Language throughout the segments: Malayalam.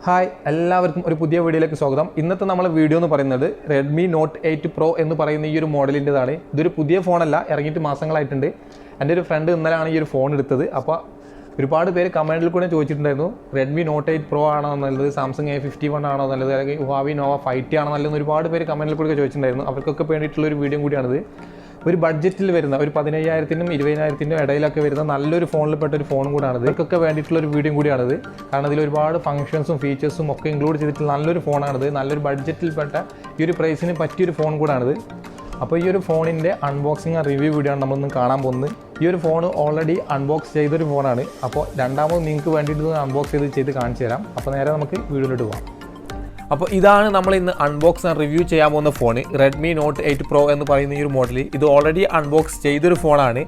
ഹായ് എല്ലാവർക്കും ഒരു പുതിയ വീഡിയോയിലേക്ക് സ്വാഗതം. ഇന്നത്തെ നമ്മളെ വീഡിയോ എന്ന് പറയുന്നത് Redmi Note 8 Pro എന്ന് പറയുന്ന ഈ ഒരു മോഡലിൻ്റെതാണ്. ഇതൊരു പുതിയ ഫോണല്ല, ഇറങ്ങിയിട്ട് മാസങ്ങളായിട്ടുണ്ട്. എൻ്റെ ഒരു ഫ്രണ്ട് ഇന്നലെയാണ് ഈ ഒരു ഫോൺ എടുത്തത്. അപ്പോൾ ഒരുപാട് പേര് കമൻറ്റിൽ കൂടെ ചോദിച്ചിട്ടുണ്ടായിരുന്നു Redmi Note 8 Pro ആണോ നല്ലത്, സാംസങ് A51 ആണോ നല്ലത്, അല്ലെങ്കിൽ Huawei Nova 5T ആണോ നല്ലതെന്ന് ഒരുപാട് പേര് കമൻറ്റിൽ കൂടെ ചോദിച്ചിട്ടുണ്ടായിരുന്നു. അവർക്കൊക്കെ വേണ്ടിയിട്ടുള്ള ഒരു വീഡിയോ കൂടിയാണിത്. ഒരു ബഡ്ജറ്റിൽ വരുന്ന ഒരു 15,000-നും 20,000-നും ഇടയിലൊക്കെ വരുന്ന നല്ലൊരു ഫോണിൽപ്പെട്ട ഒരു ഫോണും കൂടാണിത്. ഇതൊക്കെ വേണ്ടിയിട്ടുള്ള ഒരു വീഡിയോ കൂടിയാണിത്. കാരണം ഇതിൽ ഒരുപാട് ഫംഗ്ഷൻസും ഫീച്ചേഴ്സും ഒക്കെ ഇൻക്ലൂഡ് ചെയ്തിട്ടുള്ള നല്ലൊരു ഫോണാണിത്. നല്ലൊരു ബഡ്ജറ്റിൽപ്പെട്ട ഈ ഒരു പ്രൈസിന് പറ്റിയൊരു ഫോൺ കൂടാണിത്. അപ്പോൾ ഈ ഒരു ഫോണിൻ്റെ അൺബോക്സിങ് ആൻഡ് റിവ്യൂ വീഡിയോ ആണ് നമ്മളൊന്ന് കാണാൻ പോകുന്നത്. ഈ ഒരു ഫോൺ ഓൾറെഡി അൺബോക്സ് ചെയ്തൊരു ഫോണാണ്. അപ്പോൾ രണ്ടാമത് നിങ്ങൾക്ക് വേണ്ടിയിട്ട് അൺബോക്സ് ചെയ്ത് കാണിച്ചു തരാം. അപ്പോൾ നേരെ നമുക്ക് വീഡിയോയിലോട്ട് പോകാം. അപ്പോൾ ഇതാണ് നമ്മൾ ഇന്ന് അൺബോക്സ് ആൻഡ് റിവ്യൂ ചെയ്യാൻ പോകുന്ന ഫോൺ, Redmi Note 8 Pro എന്ന് പറയുന്ന ഈ ഒരു മോഡൽ. ഇത് ഓൾറെഡി അൺബോക്സ് ചെയ്തൊരു ഫോണാണ്.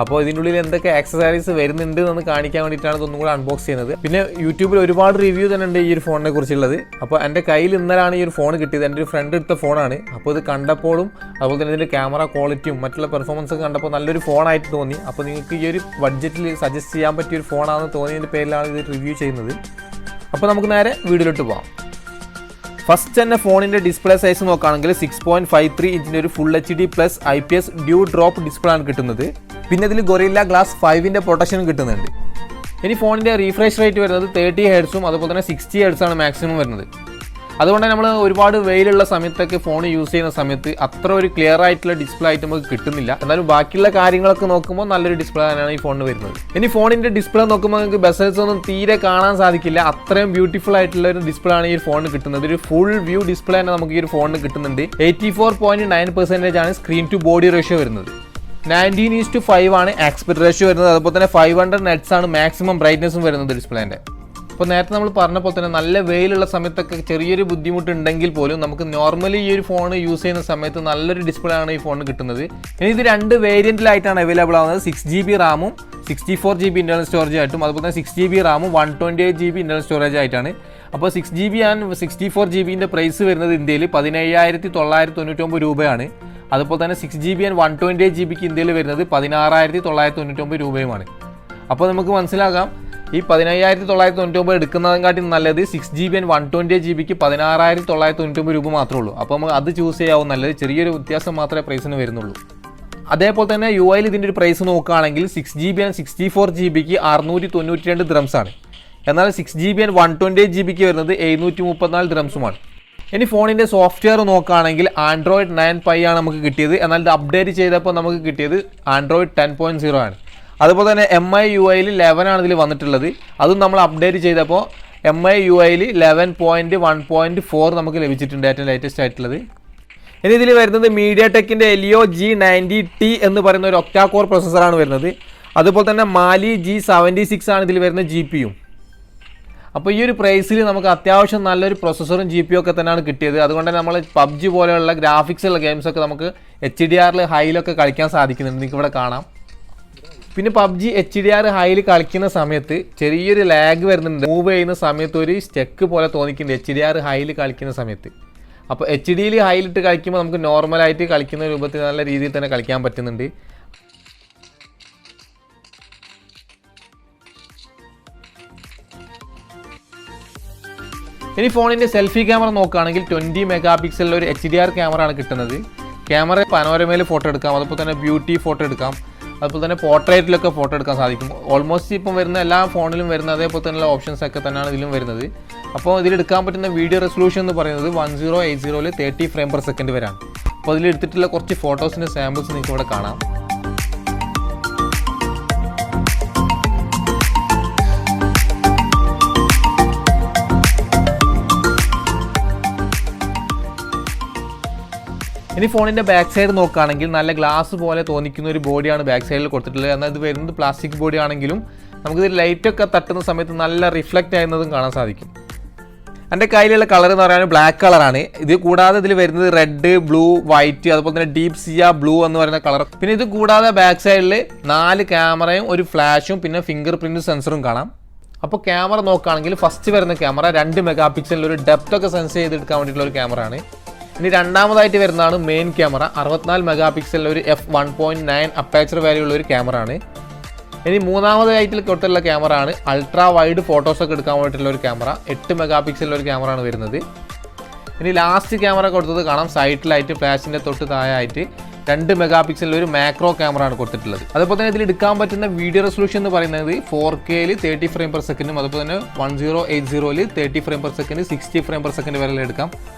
അപ്പോൾ ഇതിൻ്റെ ഉള്ളിൽ എന്തൊക്കെ ആക്സസറീസ് വരുന്നുണ്ട് എന്ന് കാണിക്കാൻ വേണ്ടിയിട്ടാണ് ഇതൊന്നും കൂടെ അൺബോക്സ് ചെയ്യുന്നത്. പിന്നെ യൂട്യൂബിൽ ഒരുപാട് റിവ്യൂ തന്നെ ഉണ്ട് ഈ ഒരു ഫോണിനെ കുറിച്ചുള്ളത്. അപ്പോൾ എൻ്റെ കയ്യിൽ ഇന്നലാണ് ഈ ഒരു ഫോൺ കിട്ടിയത്. എൻ്റെ ഒരു ഫ്രണ്ട് എടുത്ത ഫോണാണ്. അപ്പോൾ ഇത് കണ്ടപ്പോഴും അതുപോലെ തന്നെ ഇതിൻ്റെ ക്യാമറ ക്വാളിറ്റിയും മറ്റുള്ള പെർഫോമൻസ് ഒക്കെ കണ്ടപ്പോൾ നല്ലൊരു ഫോണായിട്ട് തോന്നി. അപ്പോൾ നിങ്ങൾക്ക് ഈ ഒരു ബഡ്ജറ്റിൽ സജസ്റ്റ് ചെയ്യാൻ പറ്റിയൊരു ഫോണാണെന്ന് തോന്നിയതിൻ്റെ പേരിലാണ് ഇത് റിവ്യൂ ചെയ്യുന്നത്. അപ്പോൾ നമുക്ക് നേരെ വീഡിയോയിലോട്ട് പോകാം. ഫസ്റ്റ് തന്നെ ഫോണിൻ്റെ ഡിസ്പ്ലേ സൈസ് നോക്കുകയാണെങ്കിൽ 6.53 ഇഞ്ചിൻ്റെ ഒരു full HD+ IPS due drop display ആണ് കിട്ടുന്നത്. പിന്നെ ഇതിൽ ഗൊറില്ല ഗ്ലാസ് 5ൻ്റെ പ്രൊട്ടക്ഷനും കിട്ടുന്നുണ്ട്. ഇനി ഫോണിൻ്റെ റീഫ്രഷ് റേറ്റ് വരുന്നത് 30 Hz അതുപോലെ തന്നെ 60 Hz ആണ് മാക്സിമം വരുന്നത്. അതുകൊണ്ട് നമ്മൾ ഒരുപാട് വെയിലുള്ള സമയത്തൊക്കെ ഫോൺ യൂസ് ചെയ്യുന്ന സമയത്ത് അത്ര ഒരു ക്ലിയർ ആയിട്ടുള്ള ഡിസ്പ്ലേ ആയിട്ട് നമുക്ക് കിട്ടുന്നില്ല. എന്നാലും ബാക്കിയുള്ള കാര്യങ്ങളൊക്കെ നോക്കുമ്പോൾ നല്ലൊരു ഡിസ്പ്ലേ തന്നെയാണ് ഈ ഫോണിന് വരുന്നത്. ഇനി ഫോണിൻ്റെ ഡിസ്പ്ലേ നോക്കുമ്പോൾ നിങ്ങൾക്ക് ബെസൽസ് ഒന്നും തീരെ കാണാൻ സാധിക്കില്ല. അത്രയും ബ്യൂട്ടിഫുൾ ആയിട്ടുള്ള ഒരു ഡിസ്പ്ലേ ആണ് ഈ ഫോണിന് കിട്ടുന്നത്. ഒരു ഫുൾ വ്യൂ ഡിസ്പ്ലേ തന്നെ നമുക്ക് ഈ ഒരു ഫോണിന് കിട്ടുന്നുണ്ട്. 84.9% ആണ് സ്ക്രീൻ ടു ബോഡി റേഷ്യോ വരുന്നത്. 19:5 ആണ് ആസ്പെക്ട് റേഷ്യോ വരുന്നത്. അതുപോലെ തന്നെ 500 nits ആണ് മാക്സിമം ബ്രൈറ്റ്നസ്സും വരുന്നത് ഡിസ്പ്ലേൻ്റെ. അപ്പോൾ നേരത്തെ നമ്മൾ പറഞ്ഞപ്പോൾ തന്നെ നല്ല വെയിലുള്ള സമയത്തൊക്കെ ചെറിയൊരു ബുദ്ധിമുട്ടുണ്ടെങ്കിൽ പോലും നമുക്ക് നോർമലി ഈ ഒരു ഫോൺ യൂസ് ചെയ്യുന്ന സമയത്ത് നല്ലൊരു ഡിസ്പ്ലേ ആണ് ഈ ഫോണിന് കിട്ടുന്നത്. ഇനി ഇത് രണ്ട് വേരിയൻറ്റിലായിട്ടാണ് അവൈലബിൾ ആവുന്നത്. 6GB റാമും 64GB ഇൻറ്റർണൽ സ്റ്റോറേജ് ആയിട്ടും അതുപോലെ തന്നെ 6GB റാമും 128GB ഇൻറ്റർണൽ സ്റ്റോറേജ് ആയിട്ടാണ്. അപ്പോൾ 6GB ആൻഡ് 64GBൻ്റെ പ്രൈസ് വരുന്നത് ഇന്ത്യയിൽ 17,999 രൂപയാണ്. അതുപോലെ തന്നെ 6GB ആൻഡ് 128GBക്ക് ഇന്ത്യയിൽ വരുന്നത് 16,999 രൂപയുമാണ്. അപ്പോൾ നമുക്ക് മനസ്സിലാക്കാം ഈ 17,999 എടുക്കുന്നതിനെക്കാട്ടി നല്ലത് 6GB ആൻഡ് 128GBക്ക് 16,999 രൂപ മാത്രമേ ഉള്ളൂ. അപ്പോൾ നമുക്ക് അത് ചൂസ് ചെയ്യാവും നല്ലത്. ചെറിയൊരു വ്യത്യാസം മാത്രമേ പ്രൈസിന് വരുന്നുള്ളൂ. അതേപോലെ തന്നെ UIയിൽ ഇതിൻ്റെ ഒരു പ്രൈസ് നോക്കുകയാണെങ്കിൽ 6GB ആൻഡ് 64GBക്ക് 692 dirhams ആണ്. എന്നാൽ 6GB ആൻഡ് 128GBക്ക് വരുന്നത് 734 dirhamsമാണ്. ഇനി ഫോണിൻ്റെ സോഫ്റ്റ്വെയർ നോക്കുകയാണെങ്കിൽ Android 9 Pie ആണ് നമുക്ക് കിട്ടിയത്. എന്നാൽ ഇത് അപ്ഡേറ്റ് ചെയ്തപ്പോൾ നമുക്ക് കിട്ടിയത് Android 10.0 ആണ്. അതുപോലെ തന്നെ MIUIയിൽ 11 ആണ് ഇതിൽ വന്നിട്ടുള്ളത്. അതും നമ്മൾ അപ്ഡേറ്റ് ചെയ്തപ്പോൾ MIUIയിൽ 11.1.4 നമുക്ക് ലഭിച്ചിട്ടുണ്ട്, ഏറ്റവും ലേറ്റസ്റ്റ് ആയിട്ടുള്ളത്. ഇനി ഇതിൽ വരുന്നത് MediaTekൻ്റെ Helio G90T എന്ന് പറയുന്ന ഒരു ഒക്ടാ കോർ പ്രൊസസ്സറാണ് വരുന്നത്. അതുപോലെ തന്നെ Mali G76 ആണ് ഇതിൽ വരുന്ന GPU. അപ്പോൾ ഈ ഒരു പ്രൈസിൽ നമുക്ക് അത്യാവശ്യം നല്ലൊരു പ്രൊസസ്സറും GPU ഒക്കെ തന്നെയാണ് കിട്ടിയത്. അതുകൊണ്ട് തന്നെ നമ്മൾ PUBG പോലെയുള്ള ഗ്രാഫിക്സുള്ള ഗെയിംസൊക്കെ നമുക്ക് HDR ഹൈയിലൊക്കെ കളിക്കാൻ സാധിക്കുന്നുണ്ട്. നിങ്ങൾക്ക് ഇവിടെ കാണാം. പിന്നെ PUBG HDR ഹൈയിൽ കളിക്കുന്ന സമയത്ത് ചെറിയൊരു ലാഗ് വരുന്നുണ്ട്. മൂവ് ചെയ്യുന്ന സമയത്ത് ഒരു സ്റ്റെക്ക് പോലെ തോന്നിക്കുന്നുണ്ട് HDR ഹൈയിൽ കളിക്കുന്ന സമയത്ത്. അപ്പോൾ HDയിൽ ഹൈയിലിട്ട് കളിക്കുമ്പോൾ നമുക്ക് നോർമലായിട്ട് കളിക്കുന്ന രൂപത്തിൽ നല്ല രീതിയിൽ തന്നെ കളിക്കാൻ പറ്റുന്നുണ്ട്. ഇനി ഫോണിൻ്റെ സെൽഫി ക്യാമറ നോക്കുകയാണെങ്കിൽ 20 MP ഒരു HDR ക്യാമറ ആണ് കിട്ടുന്നത്. ക്യാമറ പനോരമയിൽ ഫോട്ടോ എടുക്കാം, അതുപോലെ തന്നെ ബ്യൂട്ടി ഫോട്ടോ എടുക്കാം, അതുപോലെ തന്നെ പോർട്രേറ്റിലൊക്കെ ഫോട്ടോ എടുക്കാൻ സാധിക്കും. ഓൾമോസ്റ്റ് ഇപ്പം വരുന്ന എല്ലാ ഫോണിലും വരുന്ന അതേപോലെ തന്നെയുള്ള ഓപ്ഷൻസ് ഒക്കെ തന്നെയാണ് ഇതിലും വരുന്നത്. അപ്പോൾ ഇതിലെടുക്കാൻ പറ്റുന്ന വീഡിയോ റെസൊല്യൂഷൻ എന്ന് പറയുന്നത് 1080ൽ 30 frames/second വരെയാണ്. അപ്പോൾ ഇതിലെടുത്തിട്ടുള്ള കുറച്ച് ഫോട്ടോസിൻ്റെ സാമ്പിൾസ് നിങ്ങൾക്ക് ഇവിടെ കാണാം. ഇനി ഫോണിൻ്റെ ബാക്ക് സൈഡ് നോക്കുകയാണെങ്കിൽ നല്ല ഗ്ലാസ് പോലെ തോന്നിക്കുന്ന ഒരു ബോഡിയാണ് ബാക്ക് സൈഡിൽ കൊടുത്തിട്ടുള്ളത്. എന്നാൽ ഇത് വരുന്നത് പ്ലാസ്റ്റിക് ബോഡി ആണെങ്കിലും നമുക്കിത് ലൈറ്റൊക്കെ തട്ടുന്ന സമയത്ത് നല്ല റിഫ്ലക്റ്റ് ആയിരുന്നതും കാണാൻ സാധിക്കും. എൻ്റെ കയ്യിലുള്ള കളർ എന്ന് പറയുന്നത് ബ്ലാക്ക് കളറാണ്. ഇത് കൂടാതെ ഇതിൽ വരുന്നത് റെഡ്, ബ്ലൂ, വൈറ്റ്, അതുപോലെ തന്നെ ഡീപ് സിയ ബ്ലൂ എന്ന് പറയുന്ന കളർ. പിന്നെ ഇത് കൂടാതെ ബാക്ക് സൈഡിൽ 4 ക്യാമറയും ഒരു ഫ്ലാഷും പിന്നെ ഫിംഗർ പ്രിൻറ്റ് സെൻസറും കാണാം. അപ്പോൾ ക്യാമറ നോക്കുകയാണെങ്കിൽ ഫസ്റ്റ് വരുന്ന ക്യാമറ 2 MP ഒരു ഡെപ്ത് ഒക്കെ സെൻസ് ചെയ്തെടുക്കാൻ വേണ്ടിയിട്ടുള്ള ഒരു ക്യാമറ ആണ്. ഇനി രണ്ടാമതായിട്ട് വരുന്നതാണ് മെയിൻ ക്യാമറ. 64 MP ഒരു f1.9 അപ്പേച്ചർ വാല്യൂ ഉള്ള ഒരു ക്യാമറ ആണ്. ഇനി മൂന്നാമതായിട്ട് കൊടുത്തുള്ള ക്യാമറ ആണ് അൾട്രാ വൈഡ് ഫോട്ടോസൊക്കെ എടുക്കാൻ വേണ്ടിയിട്ടുള്ള ഒരു ക്യാമറ. 8 മെഗാ പിക്സലിൻ്റെ ഒരു ക്യാമറ ആണ് വരുന്നത്. ഇനി ലാസ്റ്റ് ക്യാമറ കൊടുത്തത് കാണാം, സൈഡിലായിട്ട് ഫ്ലാഷിൻ്റെ തൊട്ട് താഴെയായിട്ട് 2 മെഗാ പിക്സലിൽ ഒരു മാക്രോ ക്യാമറ ആണ് കൊടുത്തിട്ടുള്ളത്. അതുപോലെ തന്നെ ഇതിൽ എടുക്കാൻ പറ്റുന്ന വീഡിയോ റെസൊല്യൂഷൻ എന്ന് പറയുന്നത് 4Kയിൽ 30 ഫ്രെയിം പെർ സെക്കൻഡും അതുപോലെ തന്നെ 1080ൽ 30 frame per second 60 frame per second വരെ എടുക്കാം.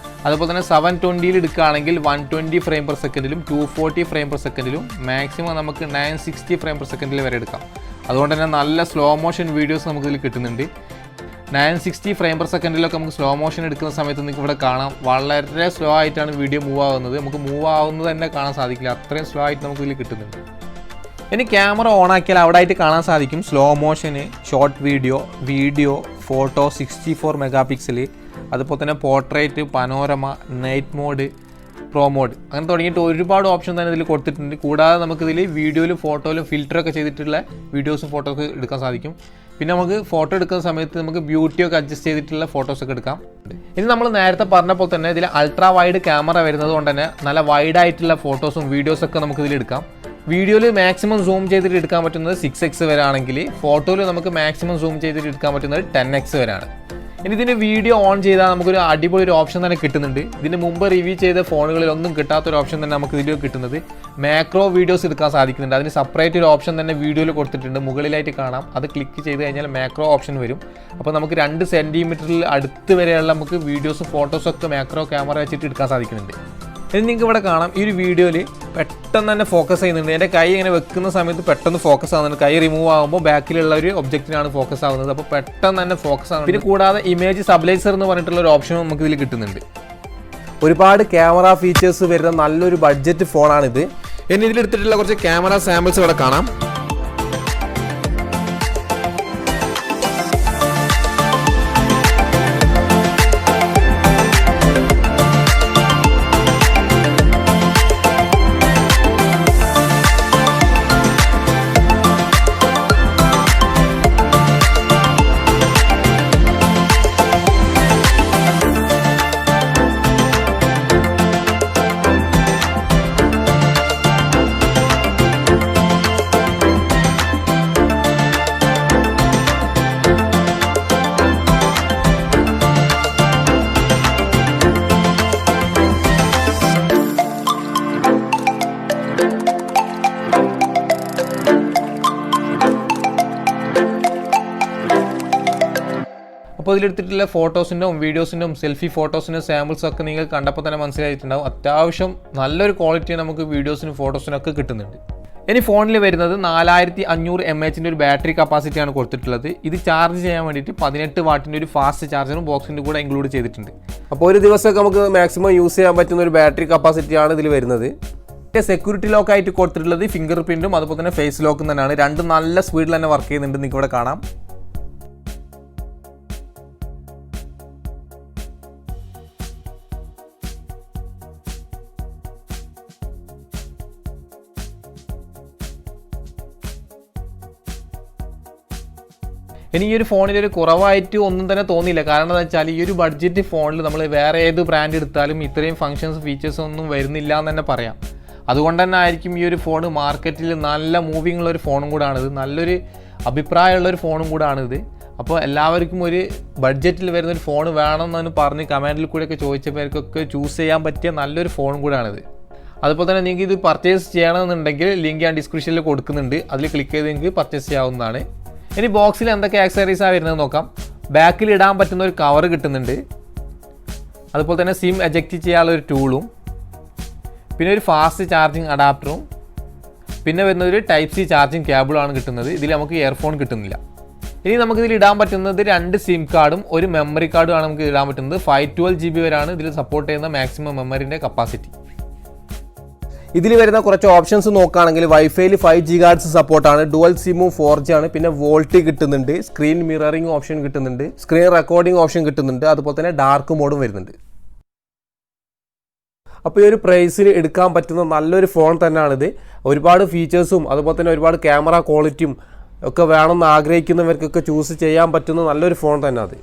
അതുപോലെ തന്നെ 720ൽ എടുക്കുകയാണെങ്കിൽ 120 ഫ്രെയിം പെർ സെക്കൻഡിലും 240 ഫ്രെയിം പെർ സെക്കൻഡിലും മാക്സിമം നമുക്ക് 960 ഫ്രെയിം പെർ സെക്കൻഡിൽ വരെ എടുക്കാം. അതുകൊണ്ട് തന്നെ നല്ല സ്ലോ മോഷൻ വീഡിയോസ് നമുക്ക് ഇതിൽ കിട്ടുന്നുണ്ട്. 960 ഫ്രെയിം പെർ സെക്കൻഡിലൊക്കെ നമുക്ക് സ്ലോ മോഷൻ എടുക്കുന്ന സമയത്ത് നിങ്ങൾക്ക് ഇവിടെ കാണാം വളരെ സ്ലോ ആയിട്ടാണ് വീഡിയോ മൂവ് ആവുന്നത്. നമുക്ക് മൂവ് ആവുന്നത് തന്നെ കാണാൻ സാധിക്കില്ല, അത്രയും സ്ലോ ആയിട്ട് നമുക്ക് ഇതിൽ കിട്ടുന്നുണ്ട്. ഇനി ക്യാമറ ഓൺ ആക്കിയാൽ അവിടെ ആയിട്ട് കാണാൻ സാധിക്കും സ്ലോ മോഷന്, short video, photo 64 mega pixel, അതുപോലെ തന്നെ portrait, panorama, night mode, pro mode, അങ്ങനെ തുടങ്ങിയിട്ട് ഒരുപാട് ഓപ്ഷൻ തന്നെ ഇതിൽ കൊടുത്തിട്ടുണ്ട്. കൂടാതെ നമുക്കിതിൽ വീഡിയോയിലും ഫോട്ടോയിലും ഫിൽറ്ററൊക്കെ ചെയ്തിട്ടുള്ള വീഡിയോസും ഫോട്ടോസ് എടുക്കാൻ സാധിക്കും. പിന്നെ നമുക്ക് ഫോട്ടോ എടുക്കുന്ന സമയത്ത് നമുക്ക് ബ്യൂട്ടിയൊക്കെ അഡ്ജസ്റ്റ് ചെയ്തിട്ടുള്ള ഫോട്ടോസൊക്കെ എടുക്കാം. ഇനി നമ്മൾ നേരത്തെ പറഞ്ഞപ്പോൾ തന്നെ ഇതിൽ അൾട്രാ വൈഡ് ക്യാമറ വരുന്നത് കൊണ്ട് തന്നെ നല്ല വൈഡായിട്ടുള്ള ഫോട്ടോസും വീഡിയോസൊക്കെ നമുക്ക് ഇതിൽ എടുക്കാം. വീഡിയോയിൽ മാക്സിമം സൂം ചെയ്തിട്ട് എടുക്കാൻ പറ്റുന്നത് 6x വരെ ആണെങ്കിൽ ഫോട്ടോയിൽ നമുക്ക് മാക്സിമം സൂം ചെയ്തിട്ട് എടുക്കാൻ പറ്റുന്നത് 10x വരെയാണ്. ഇനി ഇതിൻ്റെ വീഡിയോ ഓൺ ചെയ്താൽ നമുക്കൊരു അടിപൊളി ഒരു ഓപ്ഷൻ തന്നെ കിട്ടുന്നുണ്ട്. ഇതിന് മുമ്പ് റിവ്യൂ ചെയ്ത ഫോണുകളിലൊന്നും കിട്ടാത്തൊരു ഓപ്ഷൻ തന്നെ നമുക്ക് ഇതിൽ കിട്ടുന്നത് മാക്രോ വീഡിയോസ് എടുക്കാൻ സാധിക്കുന്നുണ്ട്. അതിന് സെപ്പറേറ്റ് ഒരു ഓപ്ഷൻ തന്നെ വീഡിയോയിൽ കൊടുത്തിട്ടുണ്ട്, മുകളിലായിട്ട് കാണാം. അത് ക്ലിക്ക് ചെയ്ത് കഴിഞ്ഞാൽ മാക്രോ ഓപ്ഷൻ വരും. അപ്പോൾ നമുക്ക് 2 സെൻറ്റിമീറ്ററിൽ അടുത്ത് വരെയുള്ള നമുക്ക് വീഡിയോസും ഫോട്ടോസൊക്കെ മാക്രോ ക്യാമറ വെച്ചിട്ട് എടുക്കാൻ സാധിക്കുന്നുണ്ട്. ഇനി നിങ്ങൾക്ക് ഇവിടെ കാണാം, ഈ ഒരു വീഡിയോയിൽ പെട്ടെന്ന് തന്നെ ഫോക്കസ് ചെയ്യുന്നുണ്ട്. എൻ്റെ കൈ ഇങ്ങനെ വെക്കുന്ന സമയത്ത് പെട്ടെന്ന് ഫോക്കസ് ആവുന്നുണ്ട്. കൈ റിമൂവ് ആകുമ്പോൾ ബാക്കിലുള്ള ഒരു ഒബ്ജക്റ്റിനാണ് ഫോക്കസ് ആവുന്നത്. അപ്പോൾ പെട്ടെന്ന് തന്നെ ഫോക്കസ് ആവുന്നത്. പിന്നെ കൂടാതെ ഇമേജ് സ്റ്റബിലൈസർ എന്ന് പറഞ്ഞിട്ടുള്ള ഒരു ഓപ്ഷനും നമുക്ക് ഇതിൽ കിട്ടുന്നുണ്ട്. ഒരുപാട് ക്യാമറ ഫീച്ചേഴ്സ് വരുന്ന നല്ലൊരു ബഡ്ജറ്റ് ഫോണാണിത്. ഇനി ഇതിലെടുത്തിട്ടുള്ള കുറച്ച് ക്യാമറ സാമ്പിൾസ് ഇവിടെ കാണാം. അപ്പോൾ ഇതിലെടുത്തിട്ടുള്ള ഫോട്ടോസിൻ്റെ വീഡിയോസിൻ്റെ സെൽഫി ഫോട്ടോസിൻ്റെ സാമ്പിൾസ് ഒക്കെ നിങ്ങൾ കണ്ടപ്പോൾ തന്നെ മനസ്സിലായിട്ടുണ്ടാവും. അത്യാവശ്യം നല്ലൊരു ക്വാളിറ്റി നമുക്ക് വീഡിയോസിനും ഫോട്ടോസിനും ഒക്കെ കിട്ടുന്നുണ്ട്. ഇനി ഫോണിൽ വരുന്നത് 4500 mAh ഒരു ബാറ്ററി കപ്പാസിറ്റിയാണ് കൊടുത്തിട്ടുള്ളത്. ഇത് ചാർജ് ചെയ്യാൻ വേണ്ടിയിട്ട് 18 വാട്ടിൻ്റെ ഒരു ഫാസ്റ്റ് ചാർജറും ബോക്സിൻ്റെ കൂടെ ഇൻക്ലൂഡ് ചെയ്തിട്ടുണ്ട്. അപ്പോൾ ഒരു ദിവസമൊക്കെ നമുക്ക് മാക്സിമം യൂസ് ചെയ്യാൻ പറ്റുന്ന ഒരു ബാറ്ററി കപ്പാസിറ്റിയാണ് ഇതിൽ വരുന്നത്. സെക്യൂരിറ്റി ലോക്ക് ആയിട്ട് കൊടുത്തിട്ടുള്ളത് ഫിംഗർ പ്രിൻറ്റും അതുപോലെ തന്നെ ഫേസ് ലോക്കും തന്നെയാണ്. രണ്ടും നല്ല സ്പീഡിൽ തന്നെ വർക്ക് ചെയ്യുന്നുണ്ട്, നിങ്ങൾക്ക് ഇവിടെ കാണാം. ഇനി ഈ ഒരു ഫോണിൽ ഒരു കുറവായിട്ട് ഒന്നും തന്നെ തോന്നിയില്ല. കാരണം എന്താ വെച്ചാൽ ഈ ഒരു ബഡ്ജറ്റ് ഫോണിൽ നമ്മൾ വേറെ ഏത് ബ്രാൻഡ് എടുത്താലും ഇത്രയും ഫങ്ഷൻസ് ഫീച്ചേഴ്സ് ഒന്നും വരുന്നില്ല എന്ന് തന്നെ പറയാം. അതുകൊണ്ട് തന്നെ ആയിരിക്കും ഈ ഒരു ഫോൺ മാർക്കറ്റിൽ നല്ല മൂവിങ് ഉള്ളൊരു ഫോണും കൂടാണിത്, നല്ലൊരു അഭിപ്രായമുള്ളൊരു ഫോണും കൂടാണിത്. അപ്പോൾ എല്ലാവർക്കും ഒരു ബഡ്ജറ്റിൽ വരുന്നൊരു ഫോൺ വേണമെന്ന് പറഞ്ഞ് കമൻറ്റിൽ കൂടെയൊക്കെ ചോദിച്ചവർക്കൊക്കെ ചൂസ് ചെയ്യാൻ പറ്റിയ നല്ലൊരു ഫോണും കൂടാണിത്. അതുപോലെ തന്നെ നിങ്ങൾക്ക് ഇത് പർച്ചേസ് ചെയ്യണമെന്നുണ്ടെങ്കിൽ ലിങ്ക് ഞാൻ ഡിസ്ക്രിപ്ഷനിൽ കൊടുക്കുന്നുണ്ട്, അതിൽ ക്ലിക്ക് ചെയ്ത് നിങ്ങൾക്ക് പർച്ചേസ് ചെയ്യാവുന്നതാണ്. ഇനി ബോക്സിൽ എന്തൊക്കെ ആക്സസറീസാണ് വരുന്നത് നോക്കാം. ബാക്കിൽ ഇടാൻ പറ്റുന്ന ഒരു കവർ കിട്ടുന്നുണ്ട്, അതുപോലെ തന്നെ സിം എജക്റ്റ് ചെയ്യാനുള്ള ഒരു ടൂളും, പിന്നെ ഒരു ഫാസ്റ്റ് ചാർജിങ് അഡാപ്റ്ററും, പിന്നെ വരുന്നത് ഒരു ടൈപ്പ് സി ചാർജിങ് കേബിളാണ് കിട്ടുന്നത്. ഇതിൽ നമുക്ക് ഇയർഫോൺ കിട്ടുന്നില്ല. ഇനി നമുക്കിതിൽ ഇടാൻ പറ്റുന്നത് 2 സിം കാർഡും ഒരു മെമ്മറി കാർഡുമാണ് നമുക്ക് ഇടാൻ പറ്റുന്നത്. 512 GB വരെയാണ് ഇതിൽ സപ്പോർട്ട് ചെയ്യുന്ന മാക്സിമം മെമ്മറിൻ്റെ കപ്പാസിറ്റി. ഇതിൽ വരുന്ന കുറച്ച് ഓപ്ഷൻസ് നോക്കുകയാണെങ്കിൽ വൈഫൈയിൽ 5 GHz സപ്പോർട്ടാണ്, ഡുവൽ സിമും 4G ആണ്, പിന്നെ വോൾട്ടി കിട്ടുന്നുണ്ട്, സ്ക്രീൻ മിററിംഗ് ഓപ്ഷൻ കിട്ടുന്നുണ്ട്, സ്ക്രീൻ റെക്കോർഡിംഗ് ഓപ്ഷൻ കിട്ടുന്നുണ്ട്, അതുപോലെ തന്നെ ഡാർക്ക് മോഡും വരുന്നുണ്ട്. അപ്പോൾ ഈ ഒരു പ്രൈസിൽ എടുക്കാൻ പറ്റുന്ന നല്ലൊരു ഫോൺ തന്നെയാണിത്. ഒരുപാട് ഫീച്ചേഴ്സും അതുപോലെ തന്നെ ഒരുപാട് ക്യാമറ ക്വാളിറ്റിയും ഒക്കെ വേണമെന്ന് ആഗ്രഹിക്കുന്നവർക്കൊക്കെ ചൂസ് ചെയ്യാൻ പറ്റുന്ന നല്ലൊരു ഫോൺ തന്നെ അത്.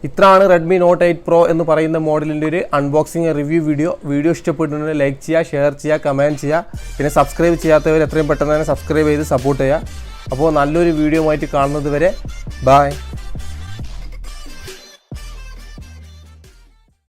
ഇത്രയാണ് റെഡ്മി നോട്ട് 8 പ്രോ എന്ന് പറയുന്ന മോഡലിൻ്റെ ഒരു അൺബോക്സിങ് റിവ്യൂ വീഡിയോ ഇഷ്ടപ്പെട്ടിട്ടുണ്ടെങ്കിൽ ലൈക്ക് ചെയ്യുക, ഷെയർ ചെയ്യുക, കമൻറ്റ് ചെയ്യുക. പിന്നെ സബ്സ്ക്രൈബ് ചെയ്യാത്തവർ എത്രയും പെട്ടെന്ന് തന്നെ സബ്സ്ക്രൈബ് ചെയ്ത് സപ്പോർട്ട് ചെയ്യുക. അപ്പോൾ നല്ലൊരു വീഡിയോ ആയിട്ട് കാണുന്നത് വരെ ബൈ.